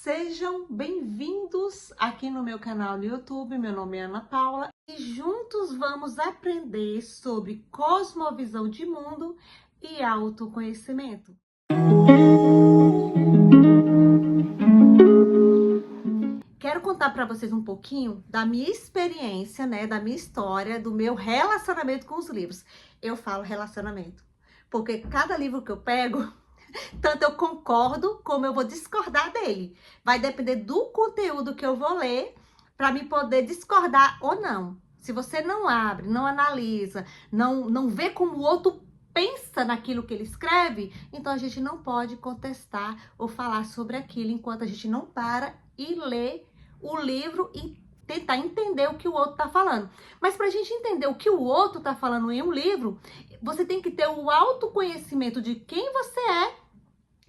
Sejam bem-vindos aqui no meu canal no YouTube. Meu nome é Ana Paula e juntos vamos aprender sobre cosmovisão de mundo e autoconhecimento. Quero contar para vocês um pouquinho da minha experiência, da minha história, do meu relacionamento com os livros. Eu falo relacionamento, porque cada livro que eu pego, tanto eu concordo como eu vou discordar dele. Vai depender do conteúdo que eu vou ler para me poder discordar ou não. Se você não abre, não analisa, não vê como o outro pensa naquilo que ele escreve, então a gente não pode contestar ou falar sobre aquilo enquanto a gente não para e lê o livro e tentar entender o que o outro está falando. Mas para a gente entender o que o outro está falando em um livro, você tem que ter o autoconhecimento de quem você é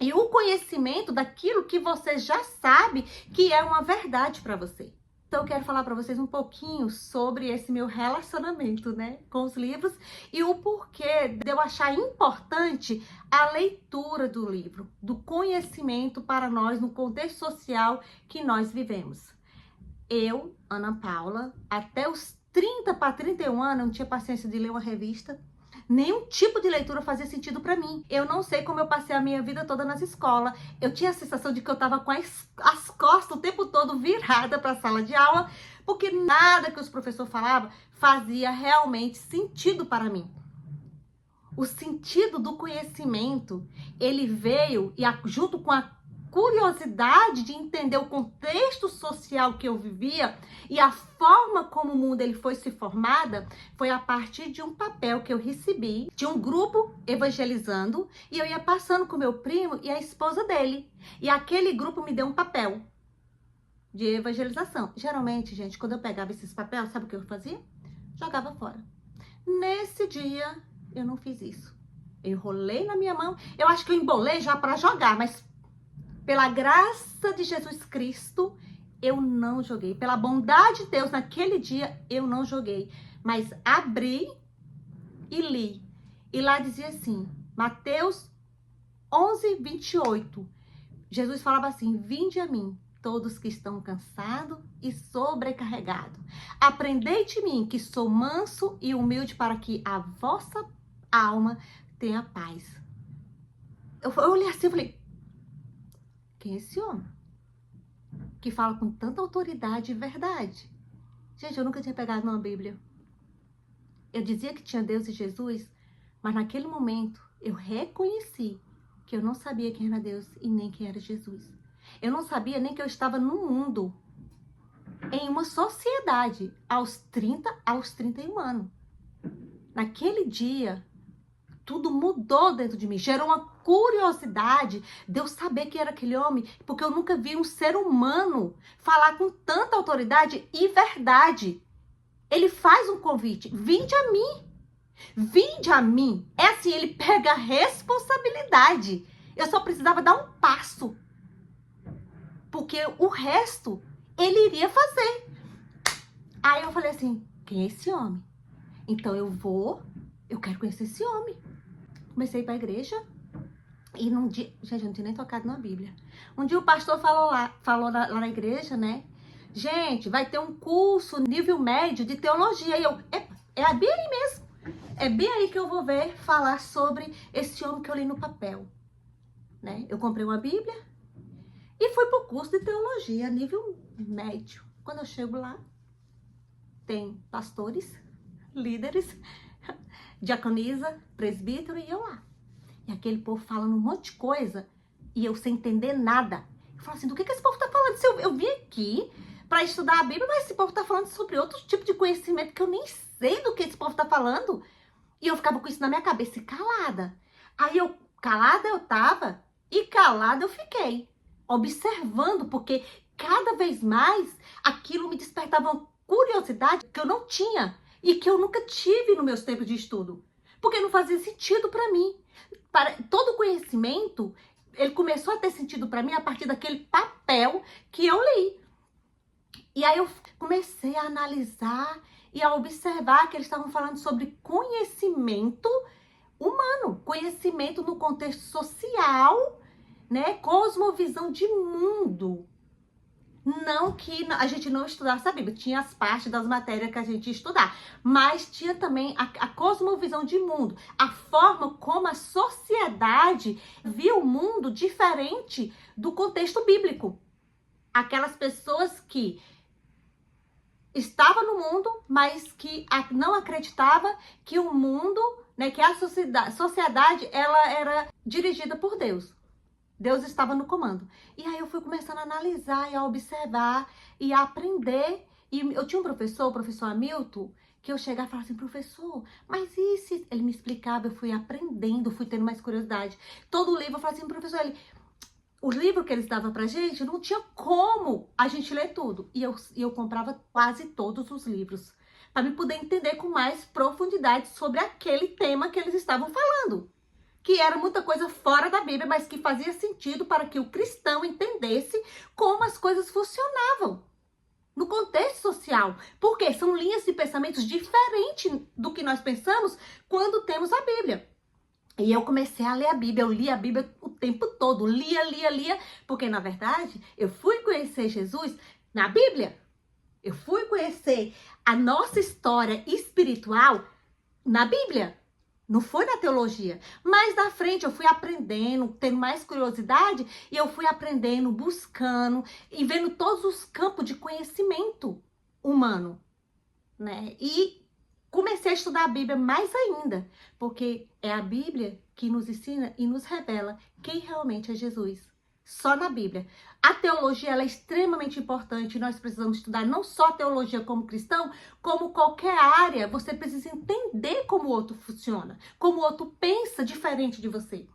e o conhecimento daquilo que você já sabe que é uma verdade para você. Então eu quero falar para vocês um pouquinho sobre esse meu relacionamento, com os livros e o porquê de eu achar importante a leitura do livro, do conhecimento para nós no contexto social que nós vivemos. Eu, Ana Paula, até os 30 para 31 anos, não tinha paciência de ler uma revista. Nenhum tipo de leitura fazia sentido para mim. Eu não sei como eu passei a minha vida toda nas escolas. Eu tinha a sensação de que eu estava com as costas o tempo todo virada para a sala de aula, porque nada que os professores falavam fazia realmente sentido para mim. O sentido do conhecimento, ele veio e junto com a curiosidade de entender o contexto social que eu vivia e a forma como o mundo ele foi se formada, foi a partir de um papel que eu recebi de um grupo evangelizando e eu ia passando com meu primo e a esposa dele. E aquele grupo me deu um papel de evangelização. Geralmente, gente, quando eu pegava esses papéis, sabe o que eu fazia? Jogava fora. Nesse dia, eu não fiz isso. Eu enrolei na minha mão. Eu acho que eu embolei já para jogar, mas pela graça de Jesus Cristo, eu não joguei. Pela bondade de Deus, naquele dia, eu não joguei. Mas abri e li. E lá dizia assim, Mateus 11, 28. Jesus falava assim, vinde a mim, todos que estão cansados e sobrecarregados. Aprendei de mim, que sou manso e humilde, para que a vossa alma tenha paz. Eu olhei assim e falei, quem é esse homem? Que fala com tanta autoridade e verdade. Gente, eu nunca tinha pegado numa Bíblia. Eu dizia que tinha Deus e Jesus, mas naquele momento eu reconheci que eu não sabia quem era Deus e nem quem era Jesus. Eu não sabia nem que eu estava no mundo, em uma sociedade, aos 30, aos 31 anos. Naquele dia, tudo mudou dentro de mim, gerou uma curiosidade de eu saber quem era aquele homem, porque eu nunca vi um ser humano falar com tanta autoridade e verdade. Ele faz um convite, vinde a mim, vinde a mim. É assim, ele pega a responsabilidade. Eu só precisava dar um passo, porque o resto ele iria fazer. Aí eu falei assim, quem é esse homem? Então eu quero conhecer esse homem. Comecei a ir para a igreja e num dia, gente, eu não tinha nem tocado na Bíblia. Um dia o pastor falou lá na igreja, gente, vai ter um curso nível médio de teologia. E eu, é bem aí mesmo. É bem aí que eu vou ver falar sobre esse homem que eu li no papel. Eu comprei uma Bíblia e fui para o curso de teologia nível médio. Quando eu chego lá, tem pastores, líderes, diaconisa, presbítero e eu lá. E aquele povo falando um monte de coisa e eu sem entender nada. Eu falo assim, do que esse povo tá falando? Eu vim aqui para estudar a Bíblia, mas esse povo tá falando sobre outro tipo de conhecimento que eu nem sei do que esse povo tá falando. E eu ficava com isso na minha cabeça e calada. Aí calada eu tava e calada eu fiquei. Observando, porque cada vez mais aquilo me despertava uma curiosidade que eu não tinha e que eu nunca tive nos meus tempos de estudo. Porque não fazia sentido para mim. Todo conhecimento, ele começou a ter sentido para mim a partir daquele papel que eu li. E aí eu comecei a analisar e a observar que eles estavam falando sobre conhecimento humano, conhecimento no contexto social, cosmovisão de mundo. Não que a gente não estudasse a Bíblia, tinha as partes das matérias que a gente ia estudar, mas tinha também a cosmovisão de mundo, a forma como a sociedade via o mundo diferente do contexto bíblico. Aquelas pessoas que estavam no mundo, mas que não acreditavam que o mundo, né, que a sociedade ela era dirigida por Deus. Deus estava no comando. E aí eu fui começando a analisar e a observar e a aprender. E eu tinha um professor, o professor Hamilton, que eu chegava e falava assim, professor, mas e se... Ele me explicava, eu fui aprendendo, fui tendo mais curiosidade. Todo o livro, eu falava assim, professor, o livro que eles davam pra gente, não tinha como a gente ler tudo. E eu comprava quase todos os livros, para me poder entender com mais profundidade sobre aquele tema que eles estavam falando. Que era muita coisa fora da Bíblia, mas que fazia sentido para que o cristão entendesse como as coisas funcionavam no contexto social. Porque são linhas de pensamentos diferentes do que nós pensamos quando temos a Bíblia. E eu comecei a ler a Bíblia, eu li a Bíblia o tempo todo, lia, porque na verdade eu fui conhecer Jesus na Bíblia. Eu fui conhecer a nossa história espiritual na Bíblia. Não foi na teologia. Mais na frente eu fui aprendendo, tendo mais curiosidade, e eu fui aprendendo, buscando e vendo todos os campos de conhecimento humano, né? E comecei a estudar a Bíblia mais ainda, porque é a Bíblia que nos ensina e nos revela quem realmente é Jesus. Só na Bíblia. A teologia ela é extremamente importante. Nós precisamos estudar não só a teologia como cristão, como qualquer área. Você precisa entender como o outro funciona, como o outro pensa diferente de você.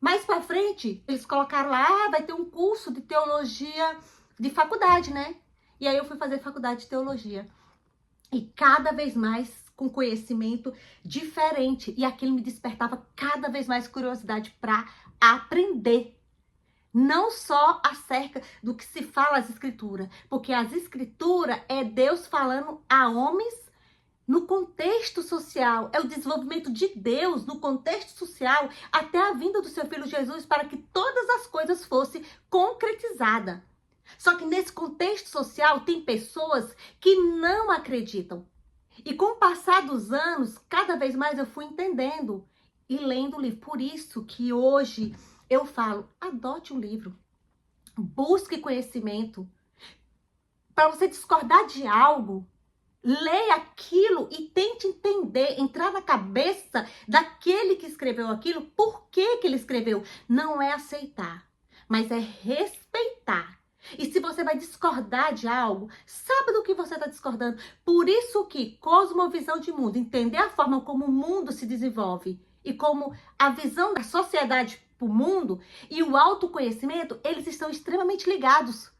Mais pra frente, eles colocaram lá, vai ter um curso de teologia de faculdade, né? E aí eu fui fazer faculdade de teologia. E cada vez mais com conhecimento diferente. E aquilo me despertava cada vez mais curiosidade para aprender. Não só acerca do que se fala as escrituras, porque as escrituras é Deus falando a homens no contexto social, é o desenvolvimento de Deus no contexto social até a vinda do seu filho Jesus para que todas as coisas fossem concretizadas. Só que nesse contexto social tem pessoas que não acreditam. E com o passar dos anos, cada vez mais eu fui entendendo e lendo o livro. Por isso que hoje eu falo, adote um livro, busque conhecimento. Para você discordar de algo, leia aquilo e tente entender, entrar na cabeça daquele que escreveu aquilo, por que que ele escreveu. Não é aceitar, mas é respeitar. E se você vai discordar de algo, sabe do que você está discordando. Por isso que cosmovisão de mundo, entender a forma como o mundo se desenvolve e como a visão da sociedade para o mundo e o autoconhecimento, eles estão extremamente ligados.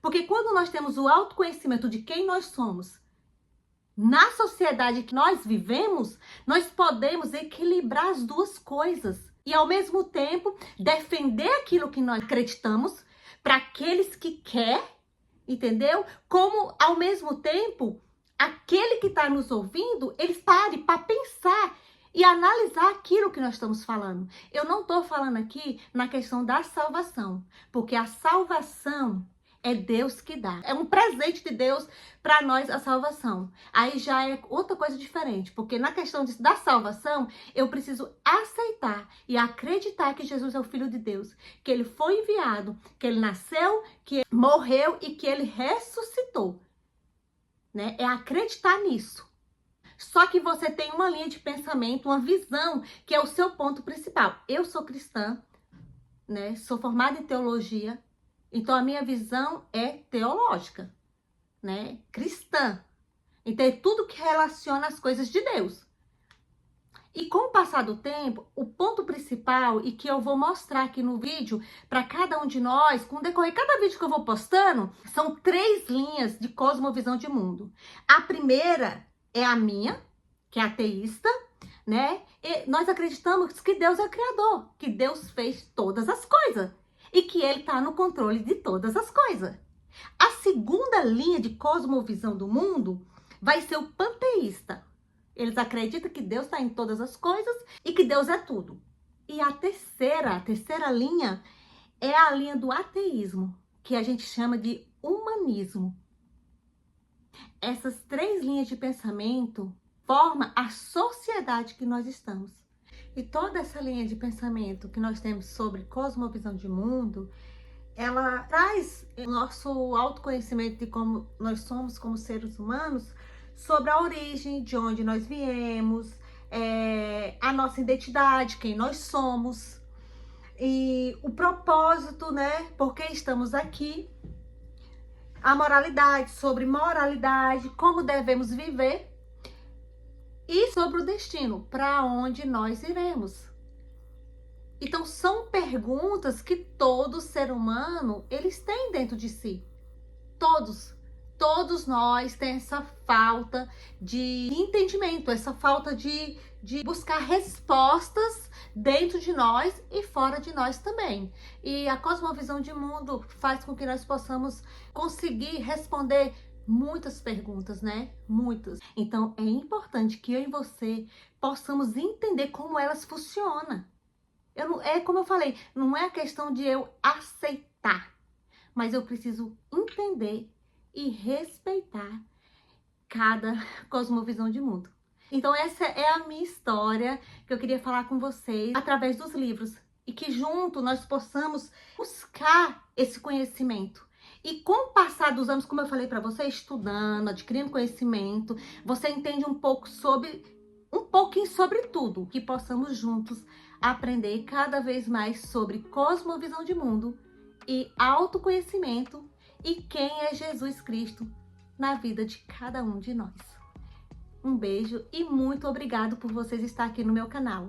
Porque quando nós temos o autoconhecimento de quem nós somos, na sociedade que nós vivemos, nós podemos equilibrar as duas coisas. E ao mesmo tempo, defender aquilo que nós acreditamos para aqueles que quer, entendeu? Como ao mesmo tempo, aquele que está nos ouvindo, ele pare para pensar e analisar aquilo que nós estamos falando. Eu não estou falando aqui na questão da salvação, porque a salvação é Deus que dá. É um presente de Deus para nós a salvação. Aí já é outra coisa diferente, porque na questão da salvação, eu preciso aceitar e acreditar que Jesus é o Filho de Deus, que ele foi enviado, que ele nasceu, que ele morreu e que ele ressuscitou. Né? É acreditar nisso. Só que você tem uma linha de pensamento, uma visão, que é o seu ponto principal. Eu sou cristã, né? Sou formada em teologia, então a minha visão é teológica, né? Cristã. Então é tudo que relaciona as coisas de Deus. E com o passar do tempo, o ponto principal, e que eu vou mostrar aqui no vídeo, para cada um de nós, com o decorrer cada vídeo que eu vou postando, são 3 linhas de cosmovisão de mundo. A primeira é a minha, que é ateísta, né? E nós acreditamos que Deus é o Criador, que Deus fez todas as coisas e que Ele está no controle de todas as coisas. A segunda linha de cosmovisão do mundo vai ser o panteísta. Eles acreditam que Deus está em todas as coisas e que Deus é tudo. E a terceira linha é a linha do ateísmo, que a gente chama de humanismo. Essas 3 linhas de pensamento formam a sociedade que nós estamos. E toda essa linha de pensamento que nós temos sobre cosmovisão de mundo, ela traz o nosso autoconhecimento de como nós somos como seres humanos, sobre a origem, de onde nós viemos, a nossa identidade, quem nós somos, e o propósito, né? Por que estamos aqui, a moralidade, sobre moralidade, como devemos viver, e sobre o destino, para onde nós iremos. Então, são perguntas que todo ser humano, eles têm dentro de si. Todos nós temos essa falta de entendimento, essa falta de buscar respostas dentro de nós e fora de nós também. E a cosmovisão de mundo faz com que nós possamos conseguir responder muitas perguntas, né? Muitas. Então, é importante que eu e você possamos entender como elas funcionam. É como eu falei, não é a questão de eu aceitar, mas eu preciso entender e respeitar cada cosmovisão de mundo. Então essa é a minha história que eu queria falar com vocês através dos livros, e que junto nós possamos buscar esse conhecimento. E com o passar dos anos, como eu falei para você, estudando, adquirindo conhecimento, você entende um pouquinho sobre tudo, que possamos juntos aprender cada vez mais sobre cosmovisão de mundo e autoconhecimento e quem é Jesus Cristo na vida de cada um de nós. Um beijo e muito obrigado por vocês estarem aqui no meu canal.